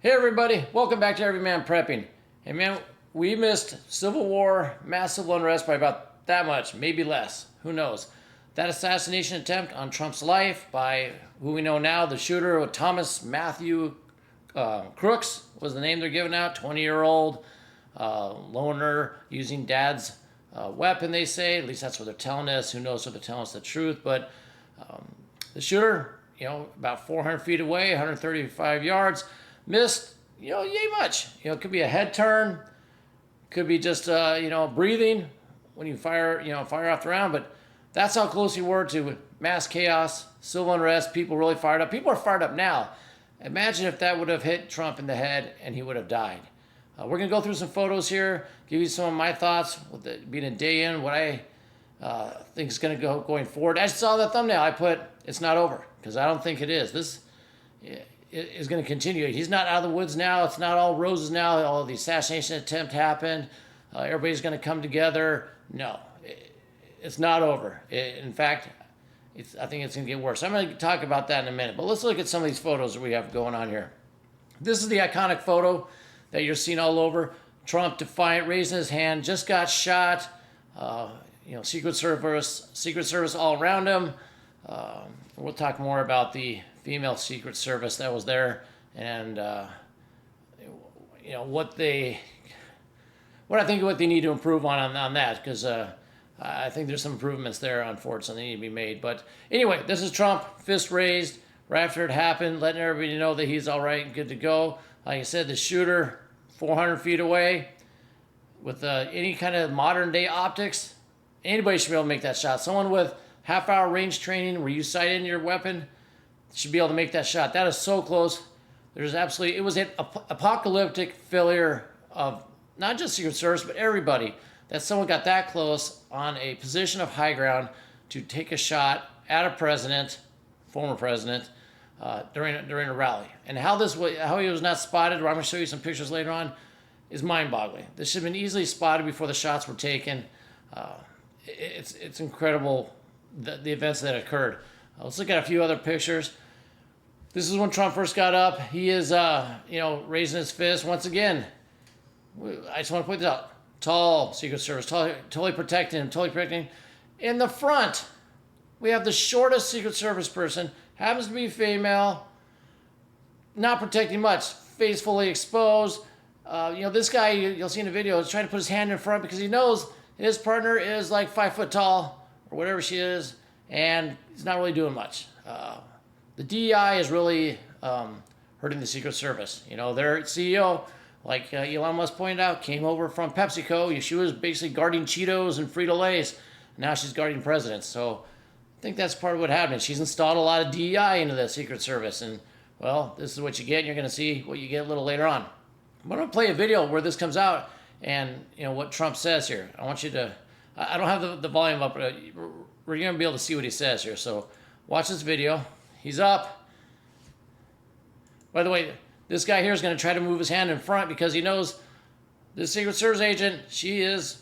Hey everybody, welcome back to Everyman Prepping. Hey man, we missed Civil War, mass civil unrest by about that much, maybe less, who knows. That assassination attempt on Trump's life by who we know now, the shooter, Thomas Matthew Crooks was the name they're giving out, 20-year-old loner using dad's weapon, they say. At least that's what they're telling us. Who knows if they're telling us the truth, but the shooter, about 400 feet away, 135 yards, missed, yay much. It could be a head turn, could be just, breathing when you fire off the round, but that's how close you were to mass chaos, civil unrest, people really fired up. People are fired up now. Imagine if that would have hit Trump in the head and he would have died. We're going to go through some photos here, give you some of my thoughts, with it being a day in, what I think is going to go going forward. I saw the thumbnail. I put, it's not over, because I don't think it is. This is going to continue. He's not out of the woods now. It's not all roses now. All the assassination attempt happened. Everybody's going to come together. No, it's not over. In fact, I think it's going to get worse. I'm going to talk about that in a minute, but let's look at some of these photos that we have going on here. This is the iconic photo that you're seeing all over. Trump defiant, raising his hand, just got shot. Secret Service all around him. We'll talk more about the female Secret Service that was there, and what I think what they need to improve on that, because I think there's some improvements there, unfortunately, need to be made. But anyway, this is Trump, fist raised right after it happened, letting everybody know that he's all right and good to go. Like I said, the shooter 400 feet away with any kind of modern day optics. Anybody should be able to make that shot. Someone with half-hour range training where you sight in your weapon should be able to make that shot. That is so close. It was an apocalyptic failure of not just Secret Service, but everybody, that someone got that close on a position of high ground to take a shot at a president, former president, during a rally. And how he was not spotted, or I'm going to show you some pictures later on, is mind-boggling. This should have been easily spotted before the shots were taken. It's incredible, the events that occurred. Let's look at a few other pictures. This is when Trump first got up. He is, raising his fist. Once again, I just want to point this out. Tall Secret Service, totally protecting him, In the front, we have the shortest Secret Service person, happens to be female, not protecting much, face fully exposed. This guy, you'll see in the video, is trying to put his hand in front because he knows his partner is like 5 foot tall, or whatever she is, and he's not really doing much. The DEI is really hurting the Secret Service. Their CEO, like Elon Musk pointed out, came over from PepsiCo. She was basically guarding Cheetos and Frito-Lays. Now she's guarding presidents. So I think that's part of what happened. She's installed a lot of DEI into the Secret Service. And, well, this is what you get. And you're going to see what you get a little later on. I'm going to play a video where this comes out and, what Trump says here. I want you to... I don't have the volume up, but we're going to be able to see what he says here. So watch this video. He's up. By the way, this guy here is going to try to move his hand in front because he knows this Secret Service agent, she is,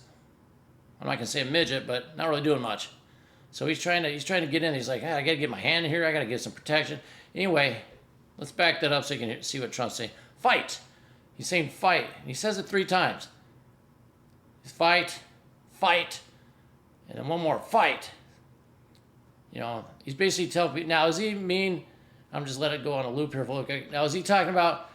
I'm not going to say a midget, but not really doing much. So he's trying to get in. He's like, I got to get my hand in here. I got to get some protection. Anyway, let's back that up so you can see what Trump's saying. Fight. He's saying fight. And he says it 3 times. Fight, fight, and then one more, fight. He's basically telling people, now is he mean, I'm just letting it go on a loop here for a look. Now is he talking about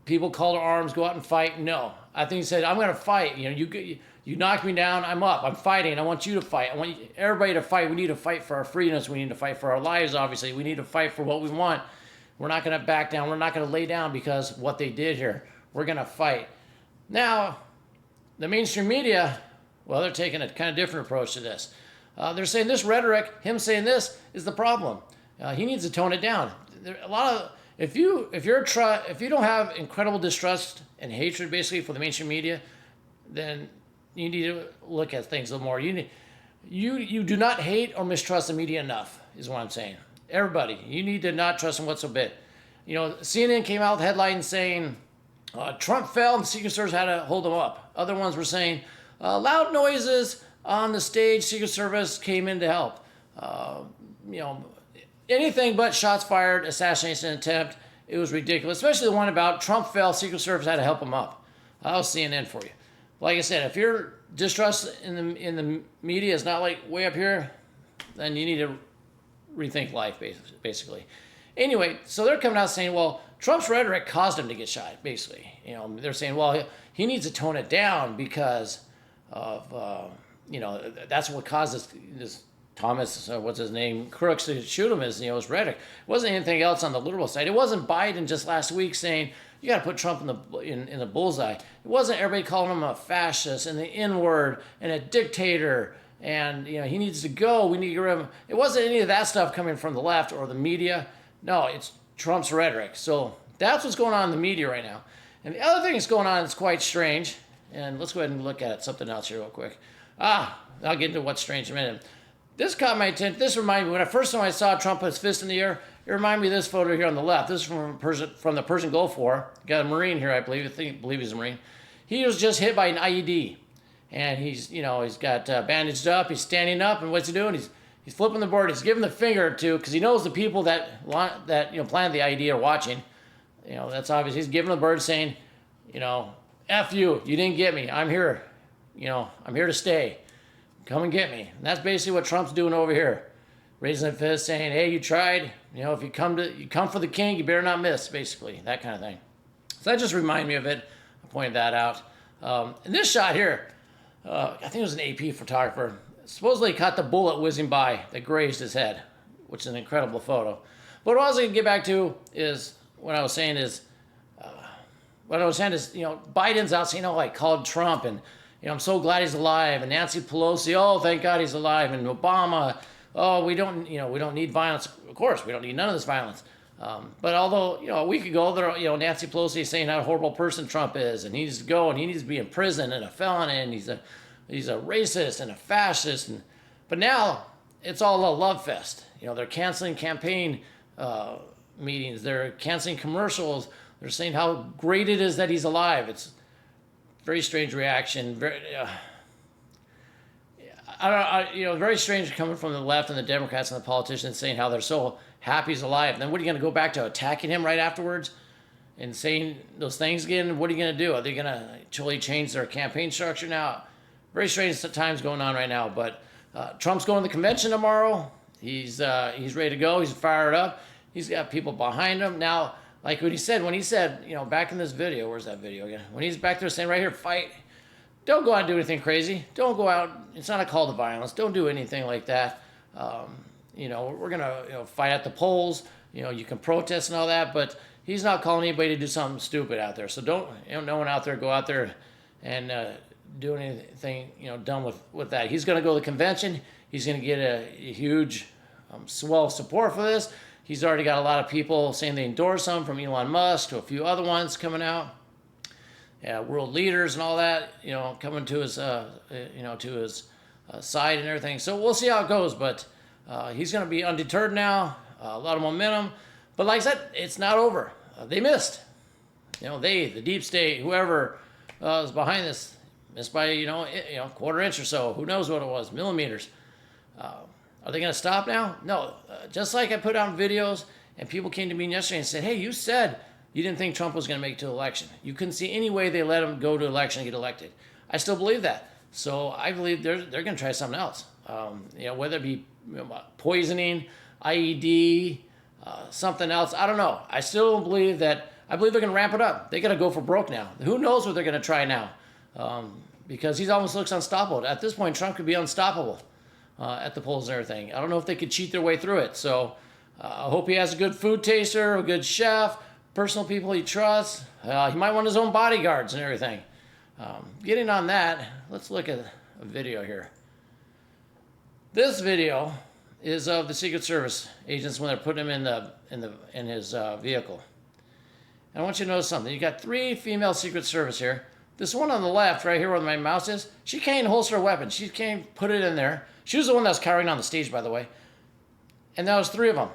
people call to arms, go out and fight? No. I think he said, I'm going to fight. You knocked me down, I'm up, I'm fighting. I want you to fight. I want everybody to fight. We need to fight for our freedoms. We need to fight for our lives, obviously. We need to fight for what we want. We're not going to back down. We're not going to lay down because what they did here. We're going to fight. Now, the mainstream media, well, they're taking a kind of different approach to this. They're saying this rhetoric, him saying this, is the problem. He needs to tone it down. If you don't have incredible distrust and hatred, basically, for the mainstream media, then you need to look at things a little more. You do not hate or mistrust the media enough, is what I'm saying. Everybody, you need to not trust them whatsoever. CNN came out with headlines saying Trump fell and the Secret Service had to hold him up. Other ones were saying loud noises on the stage, Secret Service came in to help. Anything but shots fired, assassination attempt, It was ridiculous, especially the one about Trump fell, Secret Service had to help him up. That was CNN for you. Like I said, if your distrust in the media is not like way up here, then you need to rethink life, basically. Anyway, so they're coming out saying, well, Trump's rhetoric caused him to get shot, basically. You know, they're saying, well, he needs to tone it down because of, you know, that's what caused this Thomas, what's his name, Crooks to shoot him, is, you know, his rhetoric. It wasn't anything else on the liberal side. It wasn't Biden just last week saying, you got to put Trump in the bullseye. It wasn't everybody calling him a fascist and the N-word and a dictator and, you know, he needs to go. We need to get rid of him. It wasn't any of that stuff coming from the left or the media. No, it's Trump's rhetoric. So that's what's going on in the media right now. And the other thing that's going on is quite strange. And let's go ahead and look at something else here real quick. I'll get into what's strange in a minute. This caught my attention. This reminded me, when I saw Trump put his fist in the air, it reminded me of this photo here on the left. This is from the Persian Gulf War. Got a Marine here, I believe he's a Marine. He was just hit by an IED. And he's got bandaged up. He's standing up, and what's he doing? He's flipping the board. He's giving the finger to, because he knows the people that planted the IED are watching. You know, that's obvious. He's giving the bird, saying, you know, F you. You didn't get me. I'm here. You know, I'm here to stay. Come and get me. And that's basically what Trump's doing over here. Raising a fist, saying, hey, you tried. You know, if you come for the king, you better not miss, basically. That kind of thing. So that just reminded me of it. I pointed that out. And this shot here, I think it was an AP photographer, supposedly caught the bullet whizzing by that grazed his head, which is an incredible photo. But what I was going to get back to is, you know, Biden's out saying, oh, I called Trump, and, you know, I'm so glad he's alive, and Nancy Pelosi, oh, thank God he's alive, and Obama, oh, we don't need violence. Of course, we don't need none of this violence. But although, you know, a week ago, Nancy Pelosi is saying how horrible person Trump is, and he needs to go, and he needs to be in prison, and a felon, and he's a racist and a fascist. But now it's all a love fest. You know, they're canceling campaign meetings. They're canceling commercials. They're saying how great it is that he's alive. It's a very strange reaction. Very strange coming from the left and the Democrats and the politicians saying how they're so happy he's alive. And then what are you going to go back to, attacking him right afterwards and saying those things again? What are you going to do? Are they going to totally change their campaign structure now? Very strange times going on right now. But Trump's going to the convention tomorrow. He's ready to go. He's fired up. He's got people behind him. Now, like when he said, you know, back in this video, where's that video again? When he's back there saying right here, fight. Don't go out and do anything crazy. Don't go out. It's not a call to violence. Don't do anything like that. You know, we're going to fight at the polls. You know, you can protest and all that, but he's not calling anybody to do something stupid out there. So no one out there go out there and do anything, you know, dumb with that. He's going to go to the convention. He's going to get a huge swell of support for this. He's already got a lot of people saying they endorse him, from Elon Musk to a few other ones coming out. World leaders and all that, you know, coming to his, side and everything. So we'll see how it goes, but he's going to be undeterred now. A lot of momentum, but like I said, it's not over. They missed. You know, the deep state, whoever is behind this, missed by quarter inch or so. Who knows what it was? Millimeters. Are they going to stop now? No. Just like I put out videos, and people came to me yesterday and said, "Hey, you said you didn't think Trump was going to make it to election. You couldn't see any way they let him go to election and get elected." I still believe that. So I believe they're going to try something else. Whether it be poisoning, IED, something else. I don't know. I still don't believe that. I believe they're going to ramp it up. They got to go for broke now. Who knows what they're going to try now? Because he almost looks unstoppable. At this point, Trump could be unstoppable at the polls and everything. I don't know if they could cheat their way through it. So I hope he has a good food taster, a good chef, personal people he trusts. He might want his own bodyguards and everything. Getting on that, let's look at a video here. This video is of the Secret Service agents when they're putting him in his vehicle. And I want you to notice something. You got 3 female Secret Service here. This one on the left, right here where my mouse is, she can't holster a weapon. She can't put it in there. She was the one that was carrying on the stage, by the way. And there was 3 of them.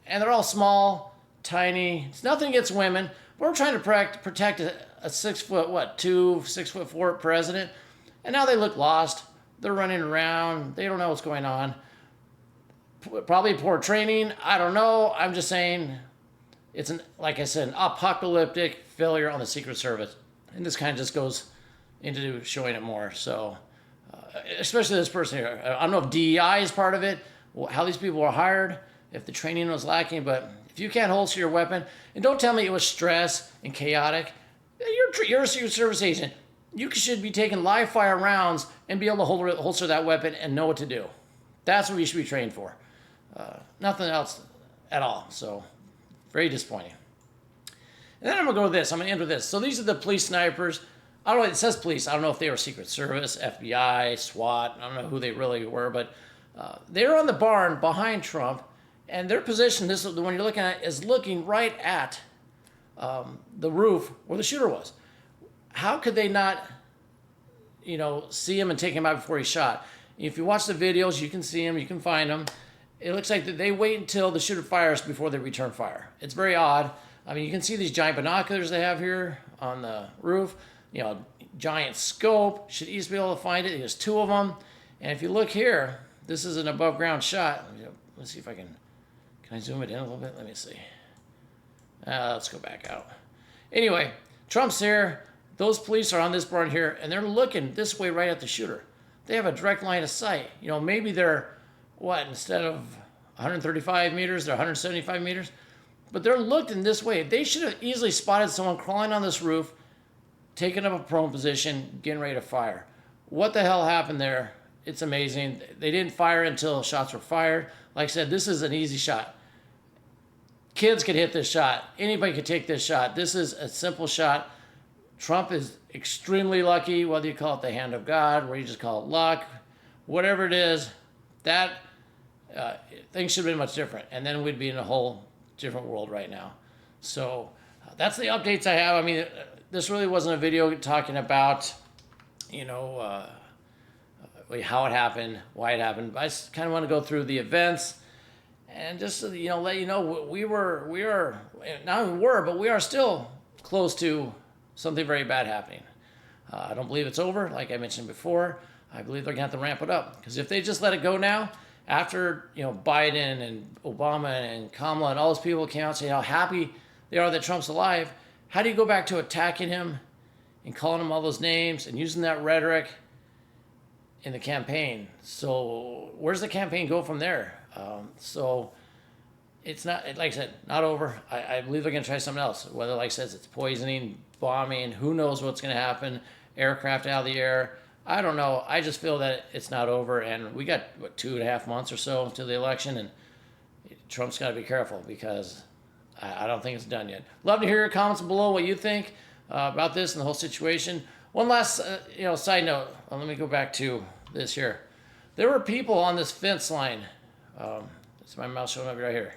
And they're all small, tiny. It's nothing against women. We're trying to protect a 6'4" president. And now they look lost. They're running around. They don't know what's going on. Probably poor training. I don't know. I'm just saying It's like I said, an apocalyptic failure on the Secret Service, and this kind of just goes into showing it more. So, especially this person here, I don't know if DEI is part of it, how these people were hired, if the training was lacking, but if you can't holster your weapon, and don't tell me it was stress and chaotic. You're a Secret Service agent. You should be taking live fire rounds and be able to holster that weapon and know what to do. That's what you should be trained for. Nothing else at all. So, very disappointing. And then I'm going to go with this. I'm going to end with this. So these are the police snipers. I don't know. It says police. I don't know if they were Secret Service, FBI, SWAT. I don't know who they really were. But they're on the barn behind Trump. And their position, this is the one you're looking at, is looking right at the roof where the shooter was. How could they not, see him and take him out before he shot? If you watch the videos, you can see him, you can find him. It looks like they wait until the shooter fires before they return fire. It's very odd. I mean, you can see these giant binoculars they have here on the roof. Giant scope. Should easily be able to find it. There's two of them. And if you look here, this is an above ground shot. Let's see if I can I zoom it in a little bit? Let me see. Let's go back out. Anyway, Trump's here. Those police are on this barn here, and they're looking this way right at the shooter. They have a direct line of sight. Maybe they're, instead of 135 meters, they're 175 meters. But they're looking this way. They should have easily spotted someone crawling on this roof, taking up a prone position, getting ready to fire. What the hell happened there? It's amazing. They didn't fire until shots were fired. Like I said, this is an easy shot. Kids could hit this shot. Anybody could take this shot. This is a simple shot. Trump is extremely lucky, whether you call it the hand of God, or you just call it luck, whatever it is, that things should have been much different. And then we'd be in a whole different world right now. So that's the updates I have. I mean, this really wasn't a video talking about, how it happened, why it happened. I just kind of want to go through the events and just, let you know we are still close to something very bad happening. I don't believe it's over, like I mentioned before. I believe they're going to have to ramp it up, because if they just let it go now, after Biden and Obama and Kamala and all those people came out saying how happy they are that Trump's alive, how do you go back to attacking him and calling him all those names and using that rhetoric in the campaign? So where's the campaign go from there? So it's not, like I said, not over. I believe they're going to try something else. Whether, like I said, it's poisoning, bombing, who knows what's going to happen, aircraft out of the air. I don't know. I just feel that it's not over, and we got, 2.5 months or so to the election, and Trump's got to be careful, because I don't think it's done yet. Love to hear your comments below, what you think about this and the whole situation. One last, side note. Let me go back to this here. There were people on this fence line. It's my mouse showing up right here.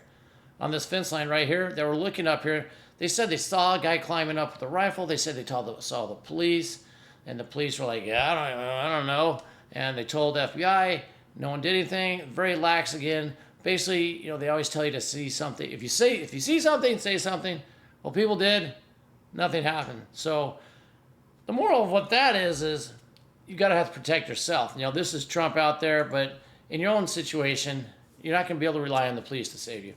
On this fence line right here, they were looking up here. They said they saw a guy climbing up with a rifle. They said they saw the police, and the police were like, "Yeah, I don't know." And they told FBI. No one did anything. Very lax again. Basically, they always tell you to see something. If you see something, say something. Well, people did. Nothing happened. So the moral of what that is you got to have to protect yourself. This is Trump out there, but in your own situation, you're not going to be able to rely on the police to save you.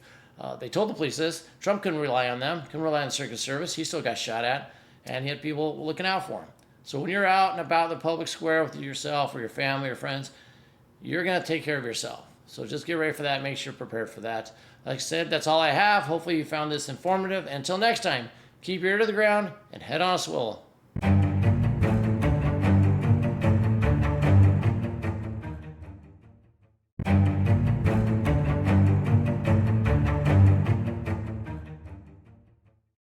They told the police this. Trump couldn't rely on them. Couldn't rely on the Secret Service. He still got shot at, and he had people looking out for him. So when you're out and about in the public square with yourself or your family or friends, you're going to take care of yourself. So just get ready for that. Make sure you're prepared for that. Like I said, that's all I have. Hopefully you found this informative. Until next time, keep your ear to the ground and head on a swivel.